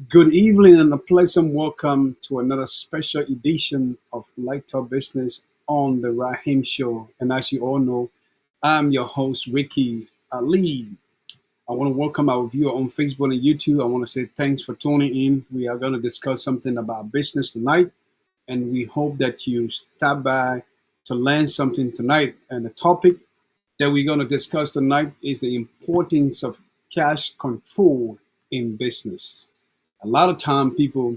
Good evening and a pleasant welcome to another special edition of Light Talk Business on the Rahim Show. And as you all know, I'm your host, Ricky Ali. I want to welcome our viewer on Facebook and YouTube. I want to say thanks for tuning in. We are going to discuss something about business tonight, and we hope that you stop by to learn something tonight. And the topic that we're going to discuss tonight is the importance of cash control in business. A lot of time people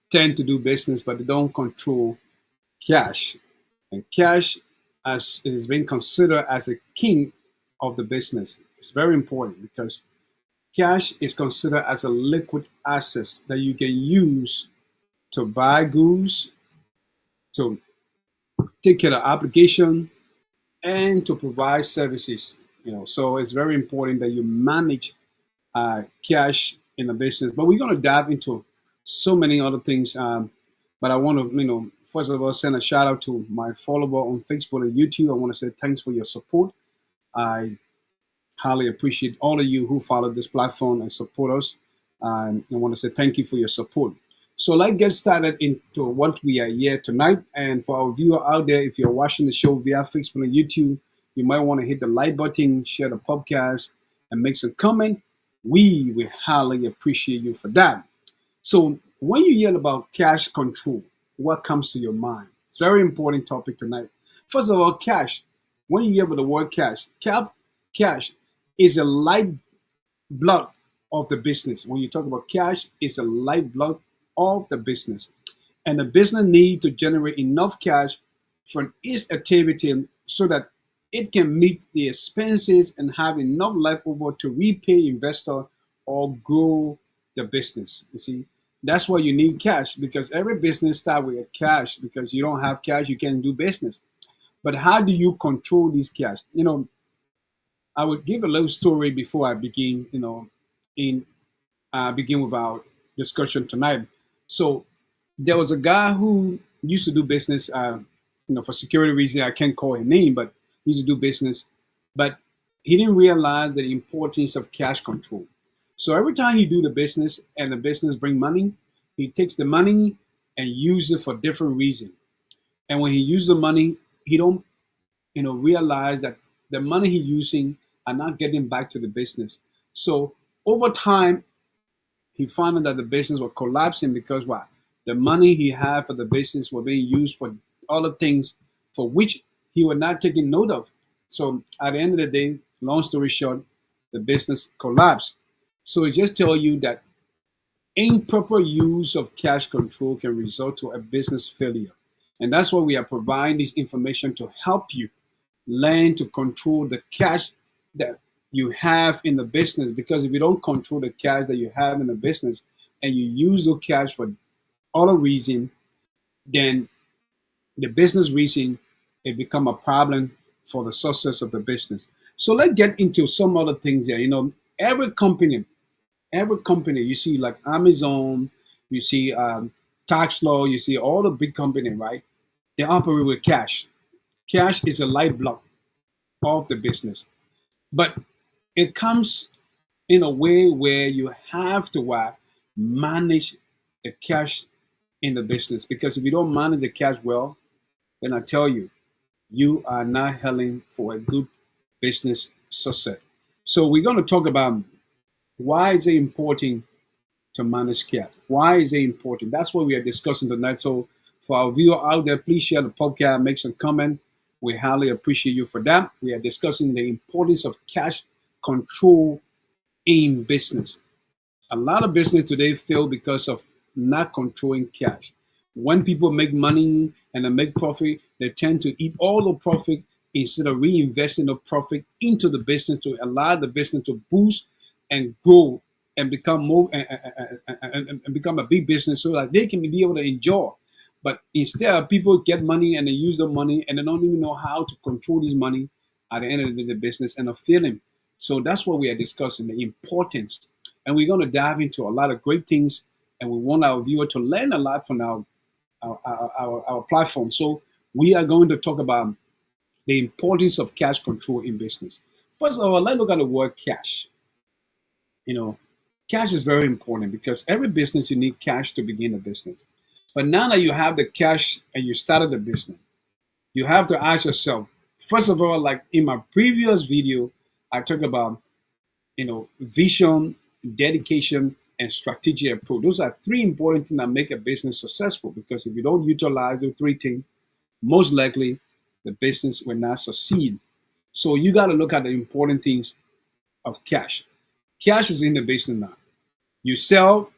tend to do business, but they don't control cash. And cash, as it has been considered as a king of the business, it's very important because cash is considered as a liquid asset that you can use to buy goods, to take care of obligation, and to provide services. So it's very important that you manage cash in a business. But we're going to dive into so many other things. But I want to, first of all, send a shout out to my follower on Facebook and YouTube. I want to say thanks for your support. I highly appreciate all of you who follow this platform and support us. I want to say thank you for your support. So let's get started into what we are here tonight. And for our viewer out there, if you're watching the show via Facebook and YouTube, you might want to hit the like button, share the podcast, and make some comment. We will highly appreciate you for that. So when you hear about cash control, what comes to your mind? It's a very important topic tonight. First of all, cash. When you hear about the word cash, cash is a lifeblood of the business. When you talk about cash, it's a lifeblood of the business. And the business needs to generate enough cash from its activity so that it can meet the expenses and have enough left over to repay investor or grow the business. You see, that's why you need cash, because every business starts with cash. Because you don't have cash, you can't do business. But how do you control this cash? I would give a little story before I begin. Begin with our discussion tonight. So there was a guy who used to do business. For security reasons, I can't call his name, but he used to do business. But he didn't realize the importance of cash control. So every time he do the business and the business bring money, he takes the money and use it for different reasons. And when he uses the money, he don't, realize that the money he using are not getting back to the business. So over time, he found out that the business was collapsing because what? The money he had for the business were being used for other things for which he was not taking note of. So at the end of the day, long story short, the business collapsed. So it just tells you that improper use of cash control can result to a business failure. And that's why we are providing this information to help you learn to control the cash that you have in the business. Because if you don't control the cash that you have in the business and you use the cash for other reason, then the business reason, it become a problem for the success of the business. So let's get into some other things here. Every company, you see like Amazon, you see tax law, you see all the big company, right? They operate with cash. Cash is a lifeblood of the business. But it comes in a way where you have to manage the cash in the business. Because if you don't manage the cash well, then I tell you, you are not heading for a good business success. So we're going to talk about Why is it important to manage cash? Why is it important? That's what we are discussing tonight. So for our viewer out there, please share the podcast, make some comment. We highly appreciate you for that. We are discussing the importance of cash control in business. A lot of business today fail because of not controlling cash. When people make money and they make profit, they tend to eat all the profit instead of reinvesting the profit into the business to allow the business to boost and grow and become more and become a big business so that they can be able to enjoy. But instead, people get money and they use the money and they don't even know how to control this money at the end of the business and are failing. So that's what we are discussing, the importance. And we're going to dive into a lot of great things, and we want our viewer to learn a lot from our platform. So we are going to talk about the importance of cash control in business. First of all, let's look at the word cash. You know, cash is very important because every business you need cash to begin a business. But now that you have the cash and you started the business, you have to ask yourself, first of all, like in my previous video, I talked about, vision, dedication, and strategic approach. Those are three important things that make a business successful, because if you don't utilize those three things, most likely the business will not succeed. So you got to look at the important things of cash. Cash is in the business now. You sell,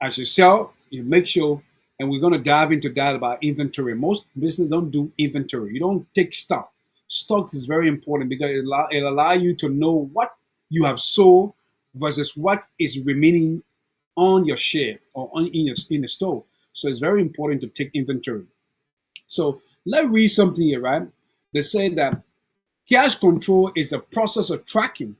as you sell, you make sure, and we're going to dive into that about inventory. Most business don't do inventory. You don't take stock. Stock is very important because it allow you to know what you have sold versus what is remaining on your share or in the store. So it's very important to take inventory. So let's read something here, right? They say that cash control is a process of tracking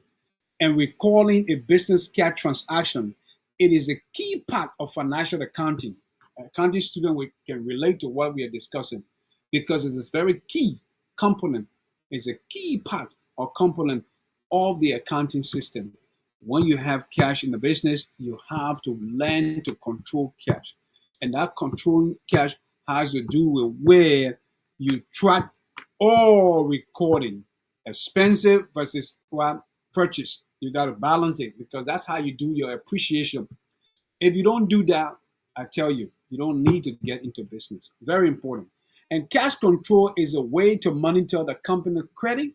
and recalling a business cash transaction. It is a key part of financial accounting. Accounting student can relate to what we are discussing because it's a very key component. It's a key part or component of the accounting system. When you have cash in the business, you have to learn to control cash. And that control cash has to do with where you track all recording, expensive versus what purchase. You got to balance it because that's how you do your appreciation. If you don't do that, I tell you, you don't need to get into business. Very important. And cash control is a way to monitor the company credit,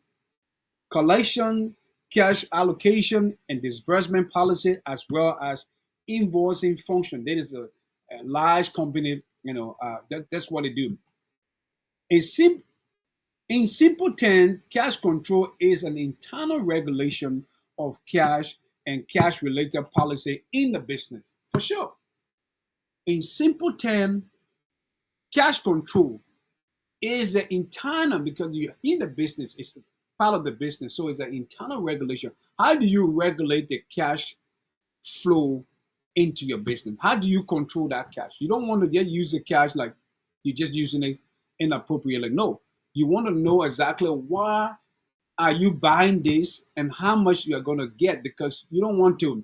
collection, cash allocation, and disbursement policy, as well as invoicing function. That is a large company, that's what they do. In, sim- in simple terms, cash control is an internal regulation of cash and cash related policy in the business, for sure. In simple terms, cash control is the internal, because you're in the business, it's part of the business, so it's an internal regulation. How do you regulate the cash flow into your business? How do you control that cash? You don't want to just use the cash like you're just using it inappropriately. No, you want to know exactly why are you buying this and how much you are going to get, because you don't want to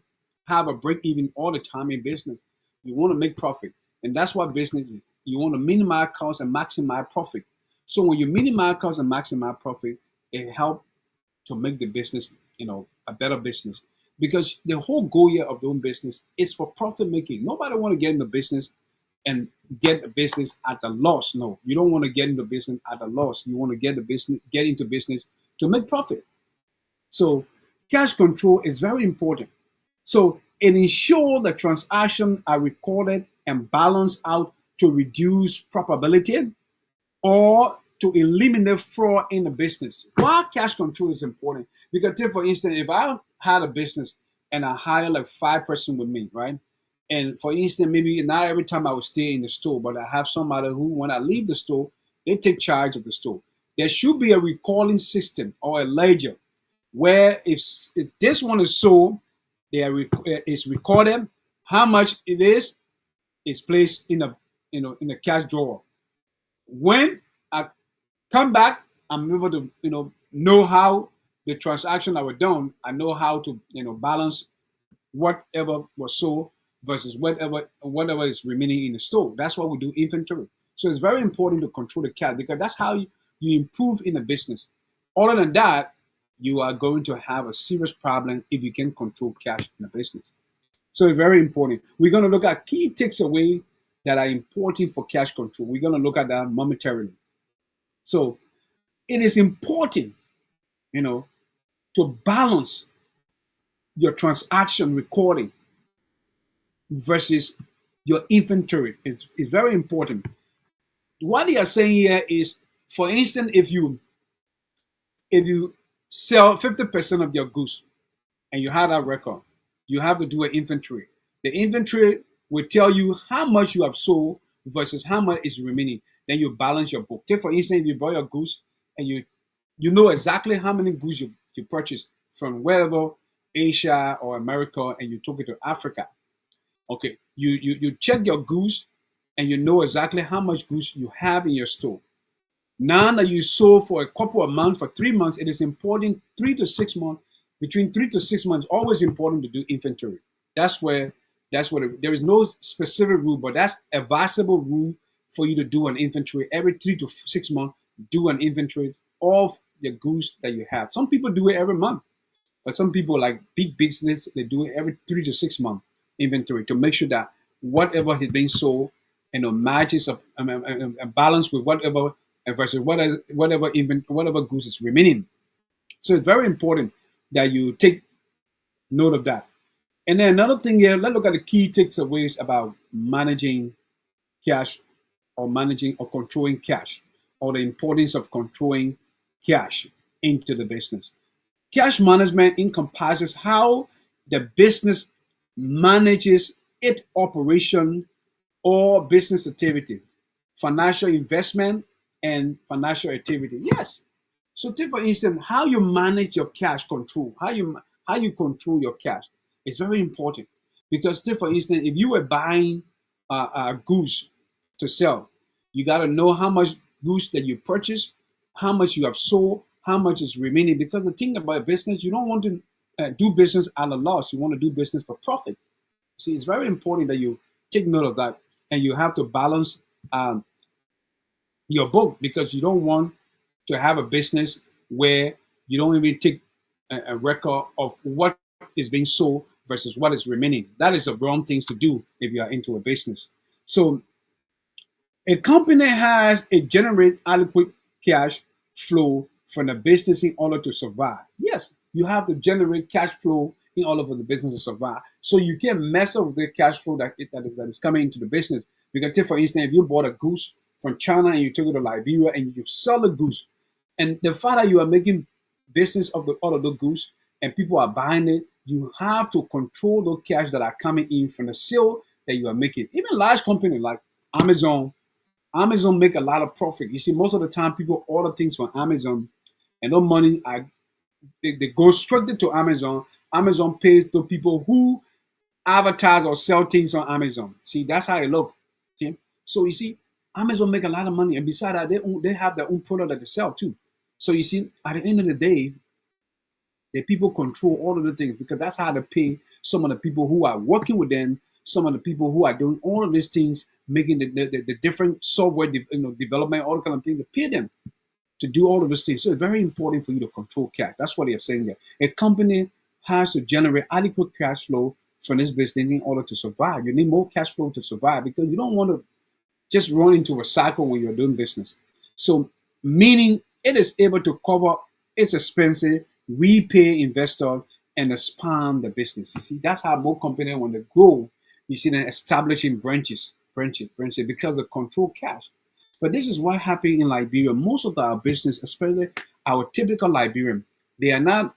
have a break even all the time in business. You want to make profit, and that's what business is. You want to minimize costs and maximize profit. So when you minimize costs and maximize profit, it helps to make the business, a better business. Because the whole goal here of doing business is for profit making. Nobody want to get in the business and get the business at a loss. No, you don't want to get into business at a loss. You want to get into business to make profit. So cash control is very important. So it ensures the transactions are recorded and balanced out to reduce probability or to eliminate fraud in the business. Why cash control is important? Because take, for instance, if I had a business and I hire like 5 person with me, right? And for instance, maybe not every time I would stay in the store, but I have somebody who, when I leave the store, they take charge of the store. There should be a recalling system or a ledger where if this one is sold, it's recorded. How much it is placed in a cash drawer. When I come back, I'm able to know how the transaction that were done. I know how to balance whatever was sold versus whatever is remaining in the store. That's why we do inventory. So it's very important to control the cash, because that's how you improve in a business. Other than that, you are going to have a serious problem if you can control cash in a business. So it's very important. We're going to look at key takeaways that are important for cash control. We're going to look at that momentarily. So it is important, you know, to balance your transaction recording versus your inventory. It's very important. What they are saying here is, for instance, if you sell 50% of your goods and you have that record, you have to do an inventory. The inventory will tell you how much you have sold versus how much is remaining. Then you balance your book. Take for instance, if you buy your goods and you know exactly how many goods you purchased from wherever, Asia or America, and you took it to Africa. Okay, you check your goods and you know exactly how much goods you have in your store. Now that you sold for a couple of months, for 3 months, it is important 3 to 6 months, between 3 to 6 months, always important to do inventory. That's where there is no specific rule, but that's a advisable rule for you to do an inventory every 3 to 6 months. Do an inventory of your goods that you have. Some people do it every month, but some people like big business, they do it every 3 to 6 month inventory to make sure that whatever is being sold matches up a balance with whatever versus whatever goods is remaining. So it's very important that you take note of that. And then another thing here, let's look at the key takeaways about managing cash or managing or controlling cash, or the importance of controlling cash into the business. Cash management encompasses how the business manages its operation or business activity, financial investment, and financial activity. Yes. So take for instance, how you manage your cash control, how you control your cash is very important. Because take for instance, if you were buying goods to sell, you got to know how much goods that you purchase, how much you have sold, how much is remaining. Because the thing about business, you don't want to do business at a loss. You want to do business for profit. See, it's very important that you take note of that, and you have to balance um, your book, because you don't want to have a business where you don't even take a record of what is being sold versus what is remaining. That is the wrong things to do if you are into a business. So a company has a generate adequate cash flow from the business in order to survive. Yes, you have to generate cash flow in order for the business to survive. So you can't mess up with the cash flow that is coming into the business. Because take for instance, if you bought a goose from China and you took it to Liberia and you sell the goose, and the fact that you are making business of all of the goods and people are buying it, you have to control the cash that are coming in from the sale that you are making. Even large companies like Amazon make a lot of profit. You see, most of the time people order things from Amazon, and no money they go straight to Amazon. Amazon pays the people who advertise or sell things on Amazon. See, that's how it looks. See? So you see, Amazon make a lot of money, and besides that, they have their own product that they sell too. So you see, at the end of the day, the people control all of the things, because that's how they pay some of the people who are working with them, some of the people who are doing all of these things, making the different software development, all the kind of things. They pay them to do all of those things. So it's very important for you to control cash. That's what they're saying there. A company has to generate adequate cash flow from this business in order to survive. You need more cash flow to survive, because you don't want to just run into a cycle when you're doing business. So, meaning it is able to cover its expenses, repay investors, and expand the business. You see, that's how most companies, when they grow, you see them establishing branches, because they control cash. But this is what happened in Liberia. Most of our business, especially our typical Liberian, they are not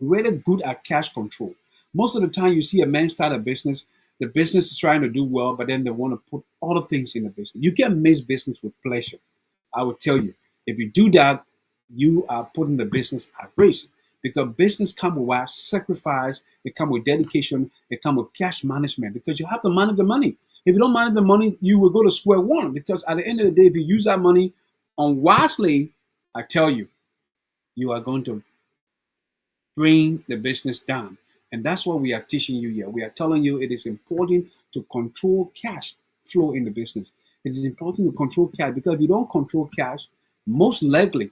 really good at cash control. Most of the time, you see a man start a business, the business is trying to do well, but then they want to put other things in the business. You can't mix business with pleasure. I will tell you, if you do that, you are putting the business at risk, because business come with sacrifice, it come with dedication, it come with cash management, because you have to manage the money. If you don't manage the money, you will go to square one, because at the end of the day, if you use that money unwisely, I tell you, you are going to bring the business down. And that's what we are teaching you here. We are telling you it is important to control cash flow in the business. It is important to control cash, because if you don't control cash, most likely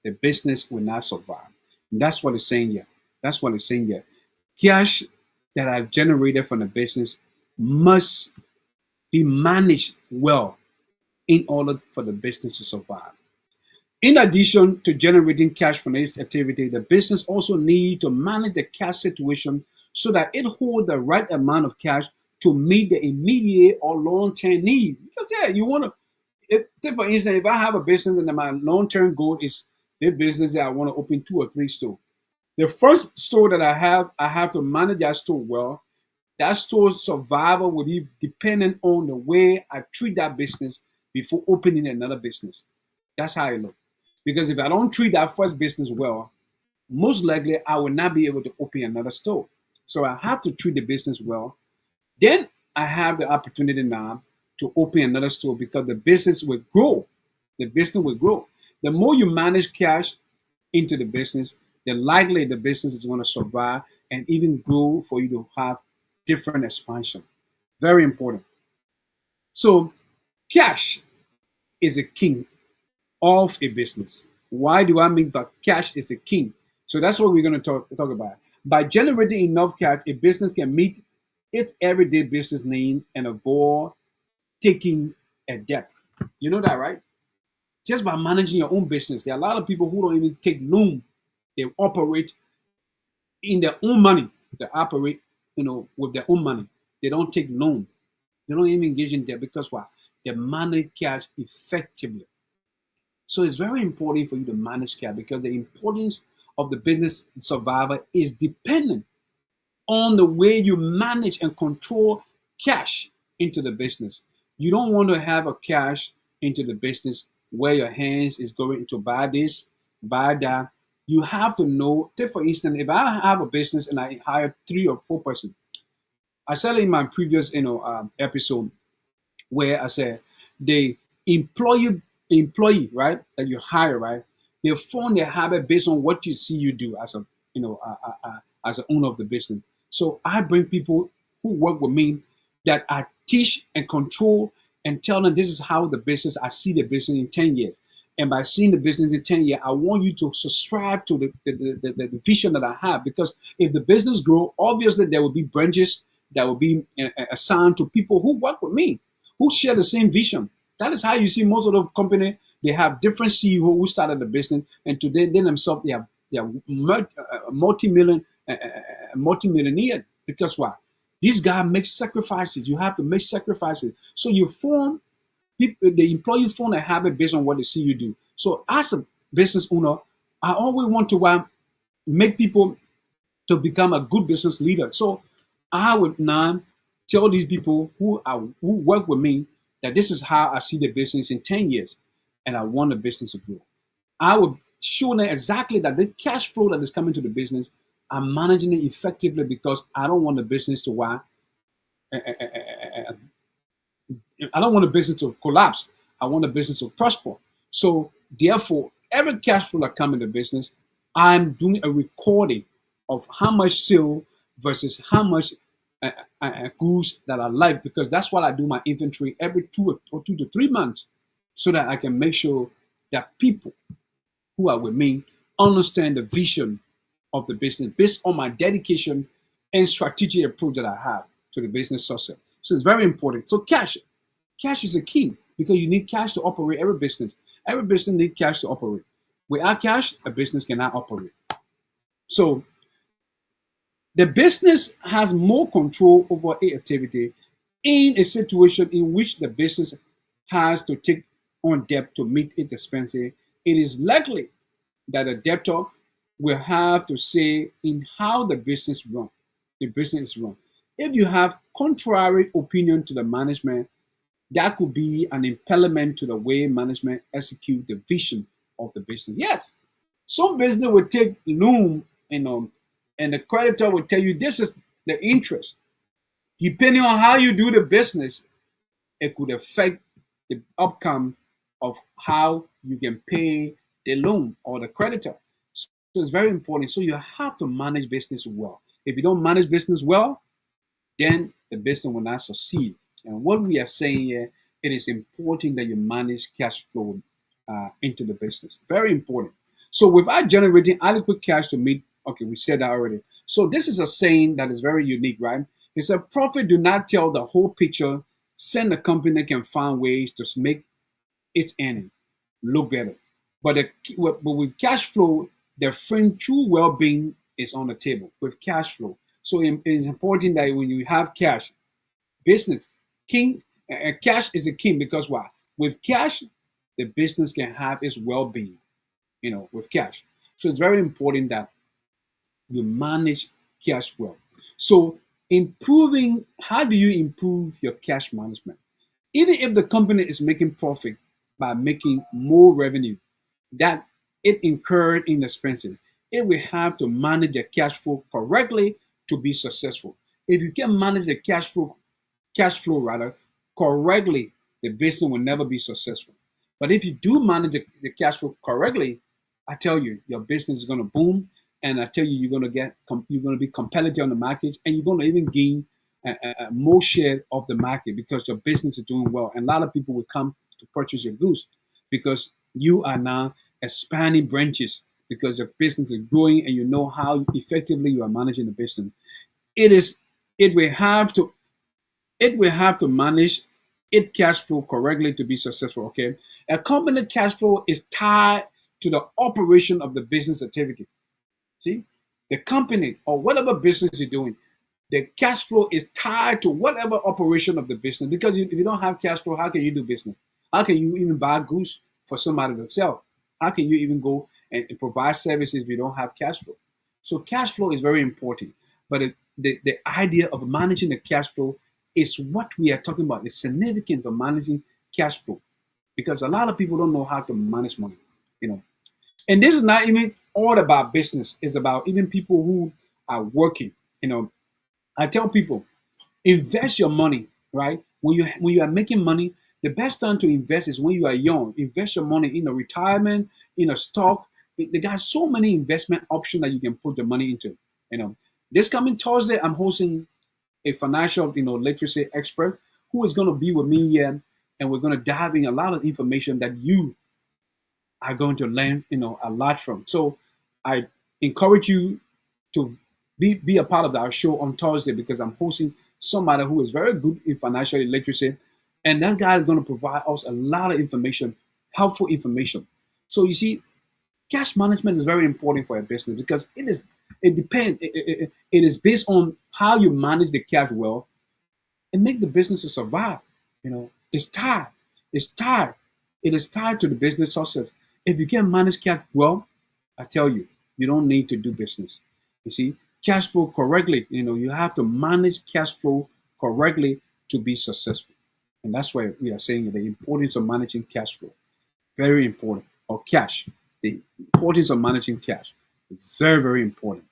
the business will not survive. That's what it's saying here. That's what it's saying here. Cash that I've generated from the business must be managed well in order for the business to survive. In addition to generating cash from this activity, the business also needs to manage the cash situation so that it holds the right amount of cash to meet the immediate or long-term need. Because yeah, you want to. Take for instance, if I have a business and my long-term goal is the business that I want to open 2 or 3 stores. The first store that I have to manage that store well. That store's survival will be dependent on the way I treat that business before opening another business. That's how I look. Because if I don't treat that first business well, most likely I will not be able to open another store. So I have to treat the business well. Then I have the opportunity now to open another store because the business will grow. The business will grow. The more you manage cash into the business, the likely the business is going to survive and even grow for you to have different expansion. Very important. So cash is a king of a business. Why do I mean that cash is the king? So that's what we're going to talk about. By generating enough cash, a business can meet its everyday business need and avoid taking a debt. You know that, right? Just by managing your own business, there are a lot of people who don't even take loan. They operate in their own money. They operate, with their own money. They don't take loan. They don't even engage in debt because why? They manage cash effectively. So it's very important for you to manage cash because the importance of the business survivor is dependent on the way you manage and control cash into the business. You don't want to have a cash into the business where your hands is going to buy this, buy that. You have to know, take for instance, if I have a business and I hire 3 or 4 persons, I said in my previous episode where I said the employee right that you hire, right, they form their habit based on what you see you do as a as an owner of the business. So I bring people who work with me that I teach and control and tell them this is how the business I see the business in 10 years. And by seeing the business in 10 years, I want you to subscribe to the vision that I have. Because if the business grow, obviously there will be branches that will be assigned to people who work with me, who share the same vision. That is how you see most of the company, they have different CEO who started the business, and today they themselves they are multi-millionaire. Because why? These guys make sacrifices. You have to make sacrifices. So you form people, the employee form a habit based on what they see you do. So as a business owner, I always want to make people to become a good business leader. So I would now tell these people who work with me that this is how I see the business in 10 years, and I want the business to grow. I would show them exactly that the cash flow that is coming to the business, I'm managing it effectively because I don't want the business to I don't want the business to collapse. I want the business to prosper. So therefore, every cash flow that comes in the business, I'm doing a recording of how much sale versus how much goods that I like, because that's what I do my inventory every 2 to 3 months, so that I can make sure that people who are with me understand the vision of the business based on my dedication and strategic approach that I have to the business success. So it's very important. So cash is a key because you need cash to operate every business. Every business needs cash to operate. Without cash, a business cannot operate. So the business has more control over its activity in a situation in which the business has to take on debt to meet its expenses. It is likely that the debtor will have to say in how the business run. The business run. If you have contrary opinion to the management, that could be an impediment to the way management execute the vision of the business. Yes, some business will take loan, and the creditor will tell you this is the interest. Depending on how you do the business, it could affect the outcome of how you can pay the loan or the creditor. So it's very important. So you have to manage business well. If you don't manage business well, then the business will not succeed. And what we are saying here, it is important that you manage cash flow into the business. Very important. So without generating adequate cash to meet, okay, we said that already. So this is a saying that is very unique, right? It said, profit do not tell the whole picture. Send the company can find ways to make its earning look better. But with cash flow, the friend true well-being is on the table with cash flow. So it's important that when you have cash, business king, cash is a king because why? With cash, the business can have its well-being. With cash. So it's very important that you manage cash well. So improving, how do you improve your cash management? Even if the company is making profit by making more revenue that it incurred in expenses, it will have to manage the cash flow correctly to be successful. If you can manage the cash flow rather correctly, the business will never be successful. But if you do manage the cash flow correctly, I tell you, your business is going to boom, and I tell you, you're going to be competitive on the market, and you're going to even gain more share of the market because your business is doing well, and a lot of people will come to purchase your goods because you are now expanding branches because your business is growing, and you know how effectively you are managing the business. It is. It will have to manage its cash flow correctly to be successful. Okay, a company cash flow is tied to the operation of the business activity. See, the company or whatever business you're doing, the cash flow is tied to whatever operation of the business. Because if you don't have cash flow, how can you do business? How can you even buy goods for somebody to sell? How can you even go and provide services if you don't have cash flow? So cash flow is very important. But the idea of managing the cash flow is what we are talking about, the significance of managing cash flow. Because a lot of people don't know how to manage money, you know. And this is not even all about business. It's about even people who are working. I tell people, invest your money, right? When you are making money, the best time to invest is when you are young. Invest your money in a retirement, in a stock. They got so many investment options that you can put the money into. You know, this coming Thursday, I'm hosting a financial, literacy expert who is going to be with me here, and we're going to dive in a lot of information that you are going to learn, a lot from. So I encourage you to be a part of our show on Thursday because I'm hosting somebody who is very good in financial literacy. And that guy is going to provide us a lot of information, helpful information. So you see, cash management is very important for a business because it is based on how you manage the cash well and make the business to survive. It's tied. It's tied. It is tied to the business success. If you can manage cash well, I tell you, you don't need to do business. You see, cash flow correctly, you have to manage cash flow correctly to be successful. And that's why we are saying the importance of managing cash flow. Very important. Or cash. The importance of managing cash is very, very important.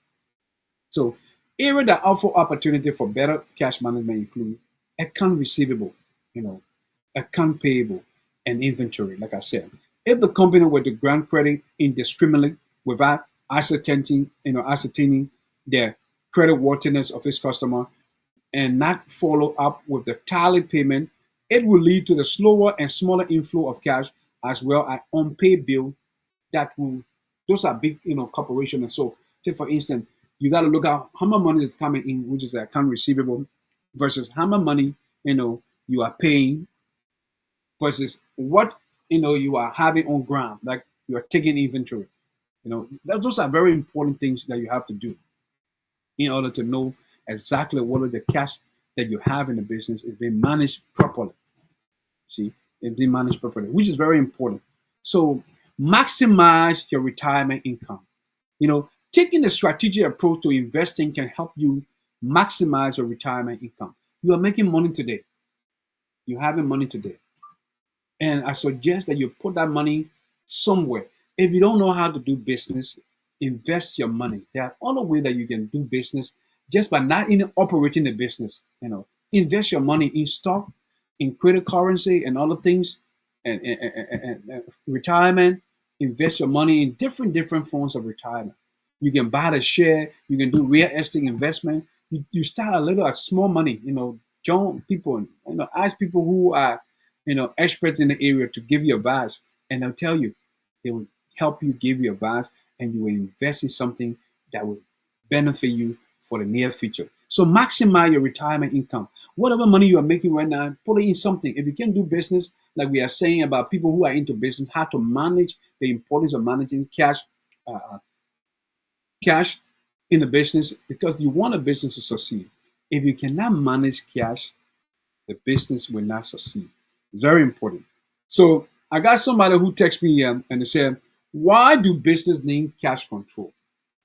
So areas that offer opportunity for better cash management include account receivable, you know, account payable, and inventory, like I said. If the company were to grant credit indiscriminately without ascertaining the credit worthiness of its customer and not follow up with the timely payment, it will lead to the slower and smaller inflow of cash as well as unpaid bill that will those are big corporations. And so take for instance, you got to look at how much money is coming in, which is the account receivable, versus how much money you are paying versus what you are having on ground, like you are taking inventory. Those are very important things that you have to do in order to know exactly whether the cash that you have in the business is being managed properly. See, it's being managed properly, which is very important. So maximize your retirement income. Taking a strategic approach to investing can help you maximize your retirement income. You are making money today. You're having money today. And I suggest that you put that money somewhere. If you don't know how to do business, invest your money. There are other ways that you can do business just by not even operating the business. Invest your money in stock, in cryptocurrency, and other things, and retirement. Invest your money in different forms of retirement. You can buy the share. You can do real estate investment. You start a little at small money. Join people. Ask people who are experts in the area to give you advice, and they'll tell you they will help you, give you advice, and you will invest in something that will benefit you for the near future. So maximize your retirement income. Whatever money you are making right now, put it in something. If you can do business, like we are saying about people who are into business, how to manage the importance of managing uh, cash in the business, because you want a business to succeed. If you cannot manage cash, the business will not succeed. It's very important. So I got somebody who texted me and they said, why do business need cash control?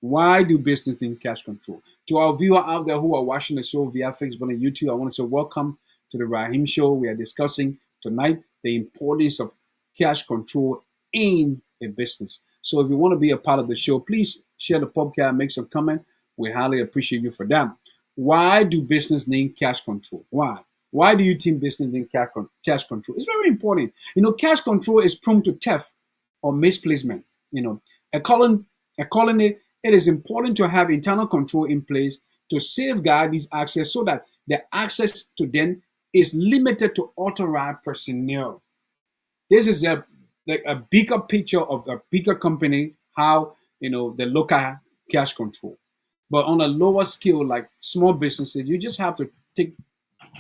Why do business need cash control? To our viewer out there who are watching the show via Facebook and YouTube, I want to say welcome to the Rahim Show. We are discussing tonight the importance of cash control in a business. So if you want to be a part of the show, please share the podcast, make some comment. We highly appreciate you for that. Why do business need cash control? Why? Why do you think business need cash control? It's very important. Cash control is prone to theft or misplacement. Accordingly, it is important to have internal control in place to safeguard these access so that the access to them is limited to authorized personnel. This is a bigger picture of a bigger company, how they look at cash control. But on a lower scale, like small businesses, you just have to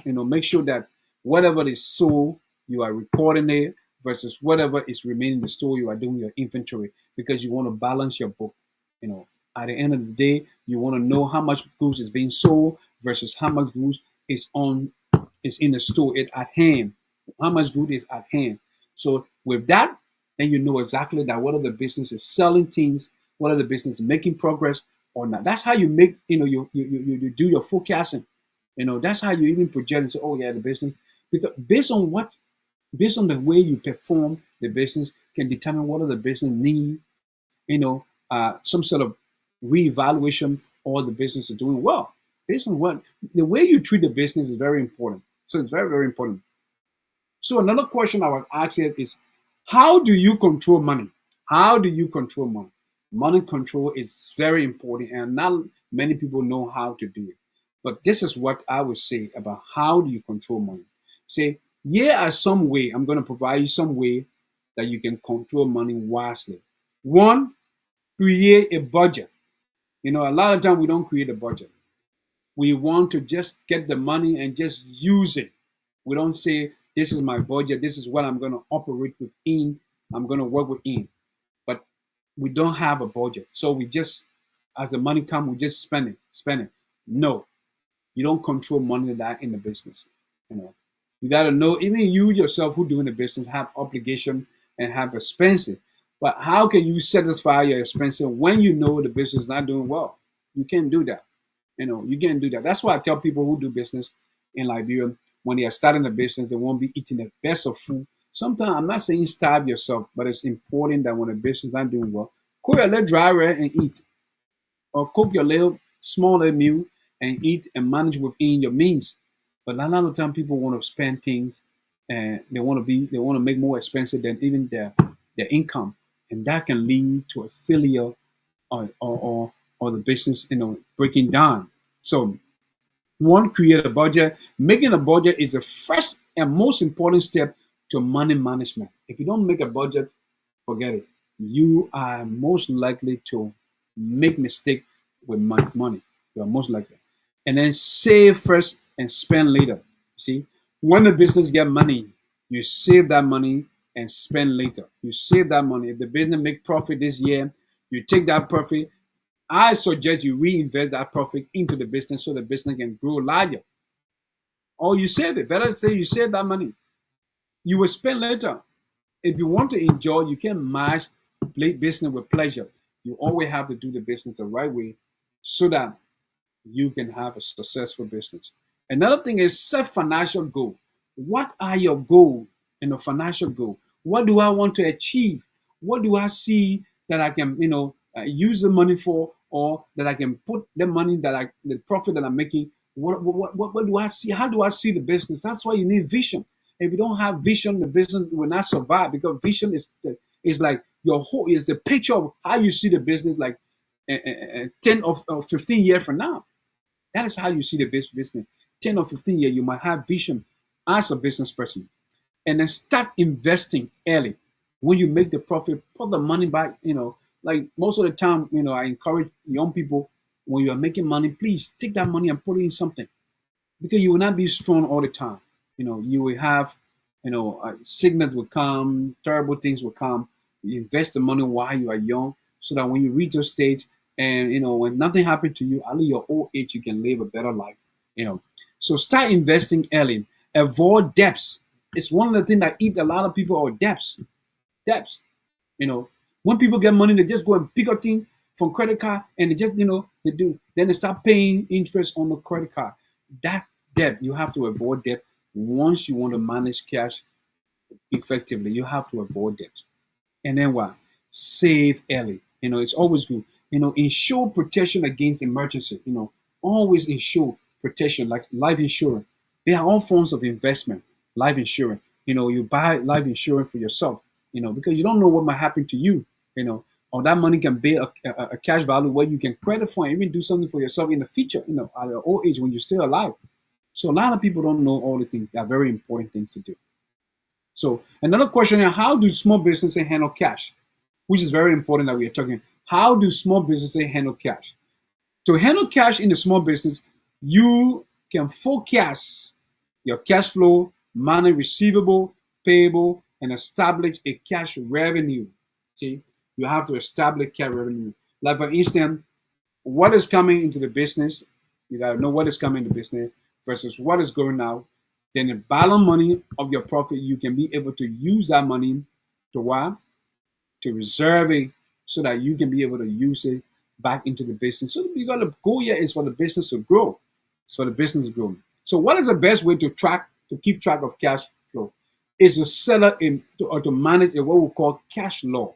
make sure that whatever is sold, you are recording it versus whatever is remaining in the store, you are doing your inventory because you want to balance your book. At the end of the day, you want to know how much goods is being sold versus how much goods is in the store at hand. How much good is at hand. So with that, then you know exactly that whether the business is selling things, whether the business is making progress or not. That's how you make, you do your forecasting. That's how you even project and say, oh yeah, the business, because based on the way you perform, the business can determine whether the business need, some sort of reevaluation or the business is doing well. Based on the way you treat the business is very important. So it's very, very important. So another question I was asking is, how do you control money? How do you control money? Money control is very important, and not many people know how to do it. But this is what I would say about how do you control money. Say, here are some way, I'm going to provide you some way that you can control money wisely. One, create a budget. A lot of times we don't create a budget. We want to just get the money and just use it. We don't say, this is my budget, this is what I'm going to operate within, I'm going to work within. But we don't have a budget. So we just, as the money comes, we just spend it. No, you don't control money like that in the business. You got to know, even you yourself who doing the business have obligation and have expenses. But how can you satisfy your expenses when you know the business is not doing well? You can't do that. You can't do that. That's why I tell people who do business in Liberia, when they are starting a business, they won't be eating the best of food. Sometimes I'm not saying starve yourself, but it's important that when a business is not doing well, cook your little dry bread and eat, or cook your little small little meal and eat and manage within your means. But a lot of time people want to spend things and they want to make more expensive than even their income, and that can lead to a failure or the business breaking down. So one, create a budget. Making a budget is the first and most important step to money management. If you don't make a budget, forget it. You are most likely to make mistake with money. You are most likely. And then save first and spend later. See, when the business get money, you save that money and spend later. You save that money. If the business make profit this year, you take that profit. I suggest you reinvest that profit into the business so the business can grow larger. Or you save it. Better say you save that money. You will spend later. If you want to enjoy, you can match business with pleasure. You always have to do the business the right way so that you can have a successful business. Another thing is set financial goal. What are your goals in a financial goal? What do I want to achieve? What do I see that I can, use the money for, or that I can put the money the profit that I'm making? What do I see? How do I see the business? That's why you need vision. If you don't have vision, the business will not survive, because vision is like your whole is the picture of how you see the business, like 10 or 15 years from now. That is how you see the business. 10 or 15 years, you might have vision as a business person. And then start investing early. When you make the profit, put the money back. Like most of the time, I encourage young people, when you are making money, please take that money and put it in something, because you will not be strong all the time. You will have, sickness will come, terrible things will come. You invest the money while you are young, so that when you reach your stage, and when nothing happened to you, at least your old age, you can live a better life. So start investing early. Avoid debts. It's one of the things that eat a lot of people are debts. Debts. When people get money, they just go and pick up things from credit card, and they just, they do. Then they start paying interest on the credit card. That debt, you have to avoid debt. Once you want to manage cash effectively, you have to avoid debt. And then what? Save early. It's always good. Ensure protection against emergency. Always ensure protection, like life insurance. They are all forms of investment. Life insurance. You buy life insurance for yourself. Because you don't know what might happen to you. Or that money can be a cash value where you can credit for and even do something for yourself in the future. At your old age when you're still alive. So a lot of people don't know all the things. They are very important things to do. So another question is, how do small businesses handle cash? Which is very important that we are talking. How do small businesses handle cash? To handle cash in a small business, you can forecast your cash flow, money receivable, payable, and establish a cash revenue. See, you have to establish cash revenue. Like for instance, what is coming into the business? You gotta know what is coming into business versus what is going out. Then the balance money of your profit, you can be able to use that money to what? To reserve it, so that you can be able to use it back into the business. So you got the goal here is for the business to grow. It's for the business to grow. So what is the best way to keep track of cash flow? Is to set up or to manage what we call cash law.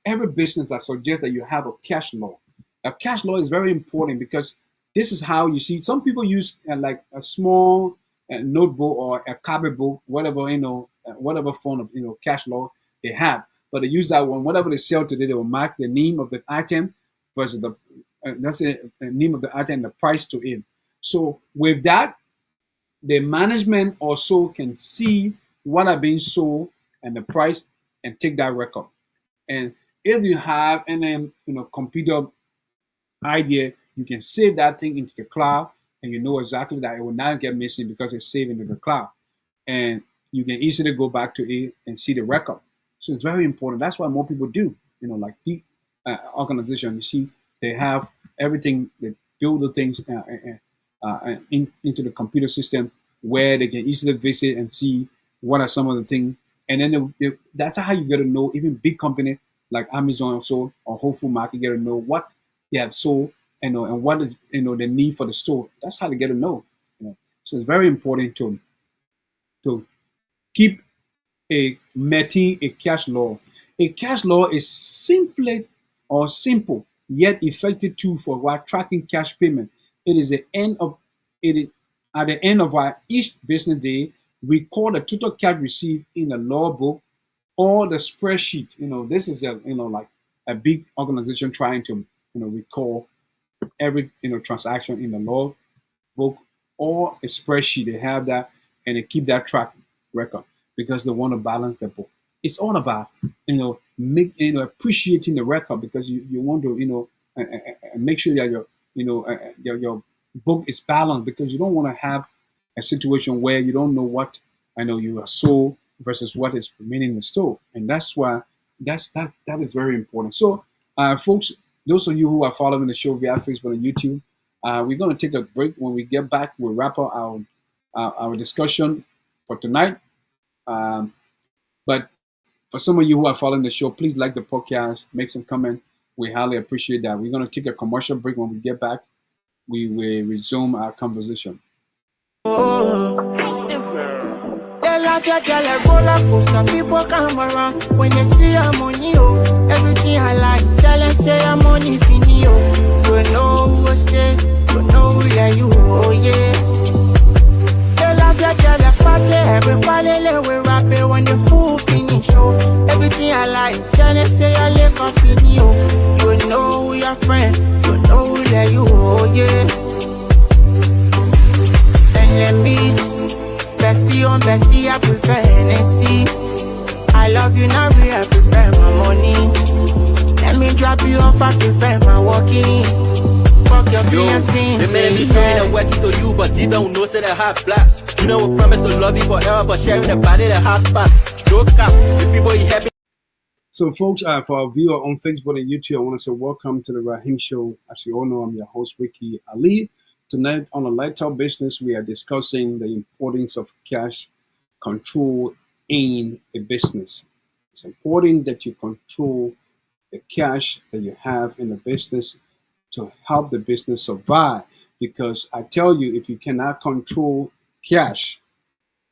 Every business, I suggest that you have a cash law. A cash law is very important, because this is how you see some people use like a small notebook or a copybook, whatever, whatever form of, cash law they have. But they use that one, whatever they sell today, they will mark the name of the item versus the name of the item and the price to it. So with that, the management also can see what are being sold and the price and take that record. And if you have any computer idea, you can save that thing into the cloud, and you know exactly that it will not get missing because it's saved into the cloud. And you can easily go back to it and see the record. So it's very important. That's what more people do. Like big organization, you see, they have everything. They build the things into the computer system where they can easily visit and see what are some of the things. And then that's how you get to know, even big company like Amazon or Whole Food Market, get to know what they have sold, and what is the need for the store. That's how they get to know. So it's very important to keep maintain a cash law. A cash law is simple yet effective tool for tracking cash payment. It is at the end of each business day. Record the total cash received in the law book or the spreadsheet. This is like a big organization trying to record every transaction in the law book or a spreadsheet. They have that, and they keep that track record because they want to balance the book. It's all about appreciating the record, because you want to make sure that your book is balanced, because you don't want to have a situation where you don't know what you are sold versus what is remaining in the store. And that's why that is very important. So folks, those of you who are following the show via Facebook and YouTube, we're going to take a break. When we get back, we'll wrap up our discussion for tonight. But for some of you who are following the show, please like the podcast, make some comment. We highly appreciate that. We're going to take a commercial break. When we get back, we will resume our conversation. People come around when they see our money, everything I like, tell them say I'm money fini, you know who stay, you know who yeah you, oh yeah. They love your girl, party, everybody we rap it when the fool finish, everything I like, tell them say I like off fini, you know who your friend, you know who yeah you, oh yeah. And let me bestie on bestie, I prefer NSC. I love you, not real. you on fucking friend, my walking. Fuck your BFing. The man be showing the work to you, but you don't know say the hot blast. You know we promise to love you forever, but sharing the body the hot spot. Don't cap, the people you happy. So, folks, for our viewer on Facebook and YouTube, I want to say welcome to the Rahim Show. As you all know, I'm your host, Ricky Ali. Tonight on the Light Talk Business, we are discussing the importance of cash control in a business. It's important that you control the cash that you have in the business to help the business survive. Because I tell you, if you cannot control cash,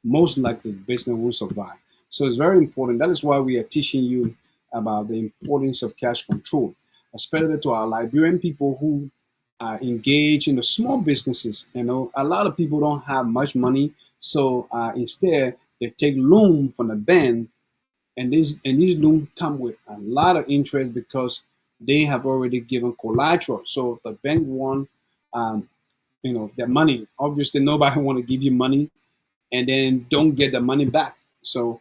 most likely the business won't survive. So it's very important. That is why we are teaching you about the importance of cash control, especially to our Liberian people who are engaged in the small businesses. You know, a lot of people don't have much money, so instead they take loan from the bank, and these loans come with a lot of interest because they have already given collateral. So the bank want, their money. Obviously, nobody want to give you money and then don't get the money back. So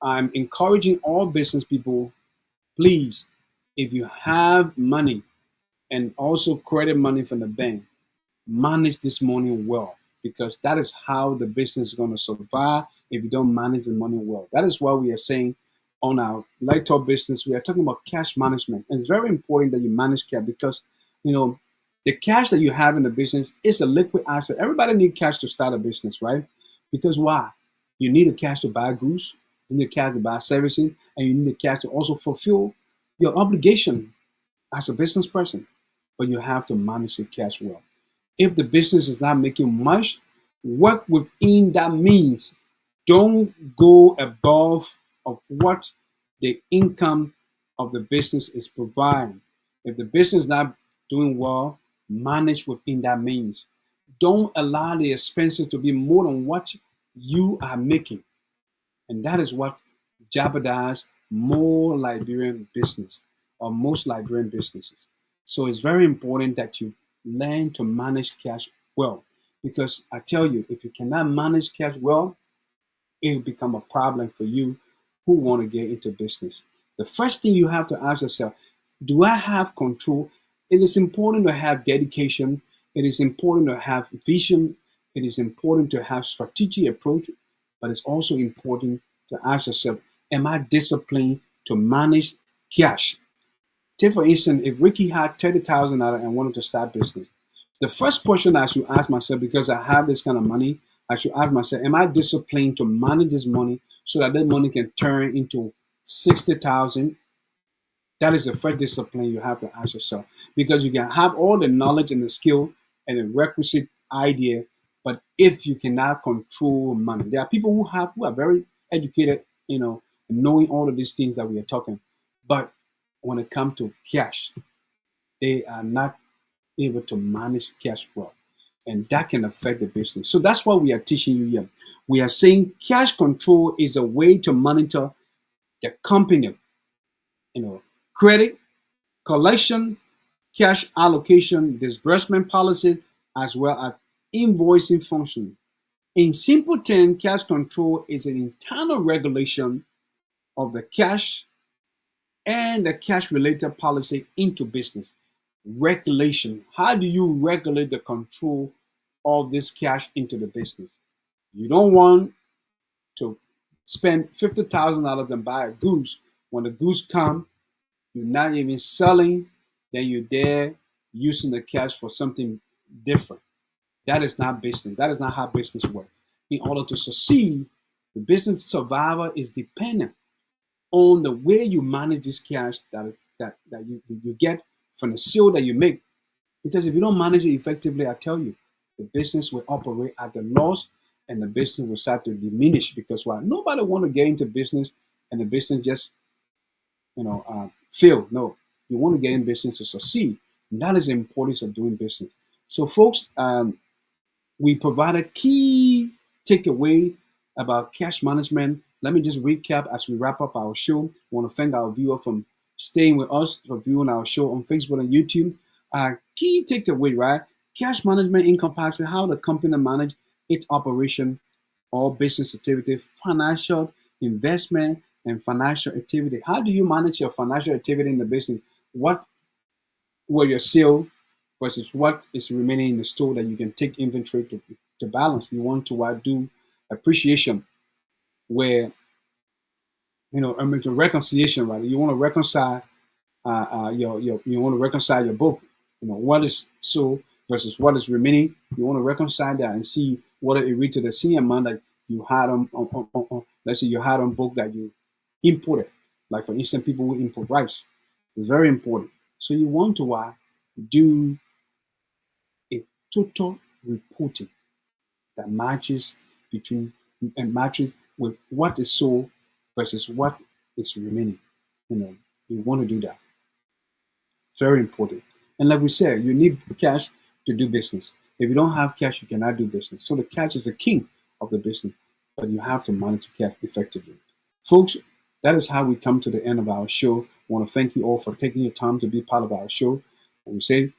I'm encouraging all business people, please, if you have money and also credit money from the bank, manage this money well, because that is how the business is going to survive if you don't manage the money well. That is why we are saying on our Light Talk Business, we are talking about cash management. And it's very important that you manage cash because, the cash that you have in the business is a liquid asset. Everybody needs cash to start a business, right? Because why? You need the cash to buy goods, you need the cash to buy services, and you need the cash to also fulfill your obligation as a business person. But you have to manage your cash well. If the business is not making much, work within that means. Don't go above of what the income of the business is providing. If the business is not doing well, manage within that means. Don't allow the expenses to be more than what you are making. And that is what jeopardizes more Liberian business or most Liberian businesses. So it's very important that you learn to manage cash well. Because I tell you, if you cannot manage cash well, it will become a problem for you who want to get into business. The first thing you have to ask yourself, do I have control? It is important to have dedication. It is important to have vision. It is important to have strategic approach, but it's also important to ask yourself, am I disciplined to manage cash? Take for instance, if Ricky had $30,000 and wanted to start business, the first question I should ask myself, because I have this kind of money, I should ask myself, am I disciplined to manage this money so that that money can turn into 60,000? That is the first discipline you have to ask yourself, because you can have all the knowledge and the skill and the requisite idea, but if you cannot control money, there are people who are very educated, knowing all of these things that we are talking, but when it comes to cash, they are not able to manage cash well, and that can affect the business. So that's what we are teaching you here. We are saying cash control is a way to monitor the company, credit, collection, cash allocation, disbursement policy, as well as invoicing function. In simple terms, cash control is an internal regulation of the cash and the cash related policy into business. Regulation. How do you regulate the control of this cash into the business? You don't want to spend $50,000 and buy a goose. When the goose come, you're not even selling, then you're there using the cash for something different. That is not business. That is not how business works. In order to succeed, the business survivor is dependent on the way you manage this cash that you get from the sale that you make. Because if you don't manage it effectively, I tell you, the business will operate at the loss and the business will start to diminish. Because why? Nobody want to get into business and the business just fail. No, you want to get in business to succeed. And that is the importance of doing business. So folks, we provide a key takeaway about cash management. Let me just recap as we wrap up our show. I want to thank our viewer for staying with us, for viewing our show on Facebook and YouTube. Key takeaway, right? Cash management encompasses how the company manage its operation or business activity, financial investment, and financial activity. How do you manage your financial activity in the business? What where your sale versus what is remaining in the store that you can take inventory to balance. You want to do appreciation where, I mean, reconciliation, right? You want to reconcile you want to reconcile your book. What is sold versus what is remaining. You want to reconcile that and see whether it reached the same amount that you had on let's say you had on book that you imported. Like for instance, people who import rice. It's very important. So you want to do a total reporting that matches with what is sold versus what is remaining. You want to do that. Very important. And like we said, you need cash to do business. If you don't have cash, you cannot do business. So the cash is the king of the business, but you have to monitor cash effectively. Folks, that is how we come to the end of our show. I want to thank you all for taking your time to be part of our show. And we say,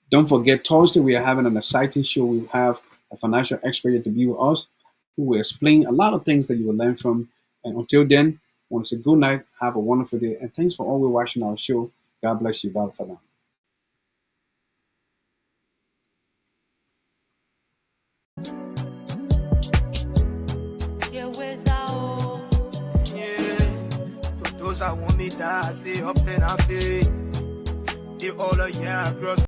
don't forget, Thursday we are having an exciting show. We have a financial expert to be with us who will explain a lot of things that you will learn from. And until then, I want to say good night, have a wonderful day, and thanks for always watching our show. God bless you. Bye for now. Those I want me die, I see up then I feel. The all of yeah, girls.